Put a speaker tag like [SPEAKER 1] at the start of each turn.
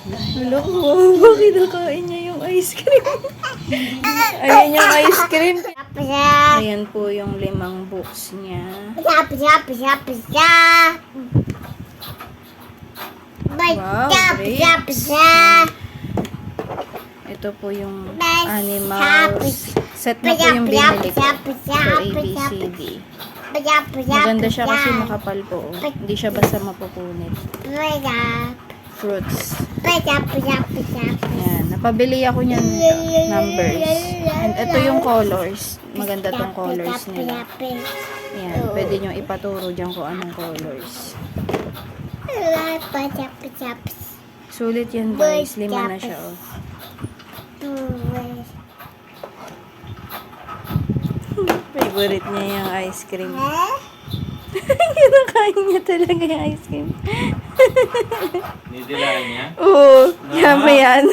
[SPEAKER 1] Wala ko, bakit nakain niya yung ice cream? Ayan yung ice cream. Ayan po yung 5 books niya. Wow, great. Ito po yung animals. Set na po yung binili ko. So, ABCD. Maganda siya kasi makapal po. Oh. Hindi siya basta mapupunit. Fruits. Ayan. Napabili ako niyan numbers. And ito yung colors. Maganda tong colors nila. Ayan. Pwede nyo ipaturo dyan kung anong colors. Sulit yan guys. 5 na siya. Oh. Favorite niya yung ice cream. Kinakain niya talaga yung ice cream.
[SPEAKER 2] Nidilaan niya?
[SPEAKER 1] Oo, yama yan.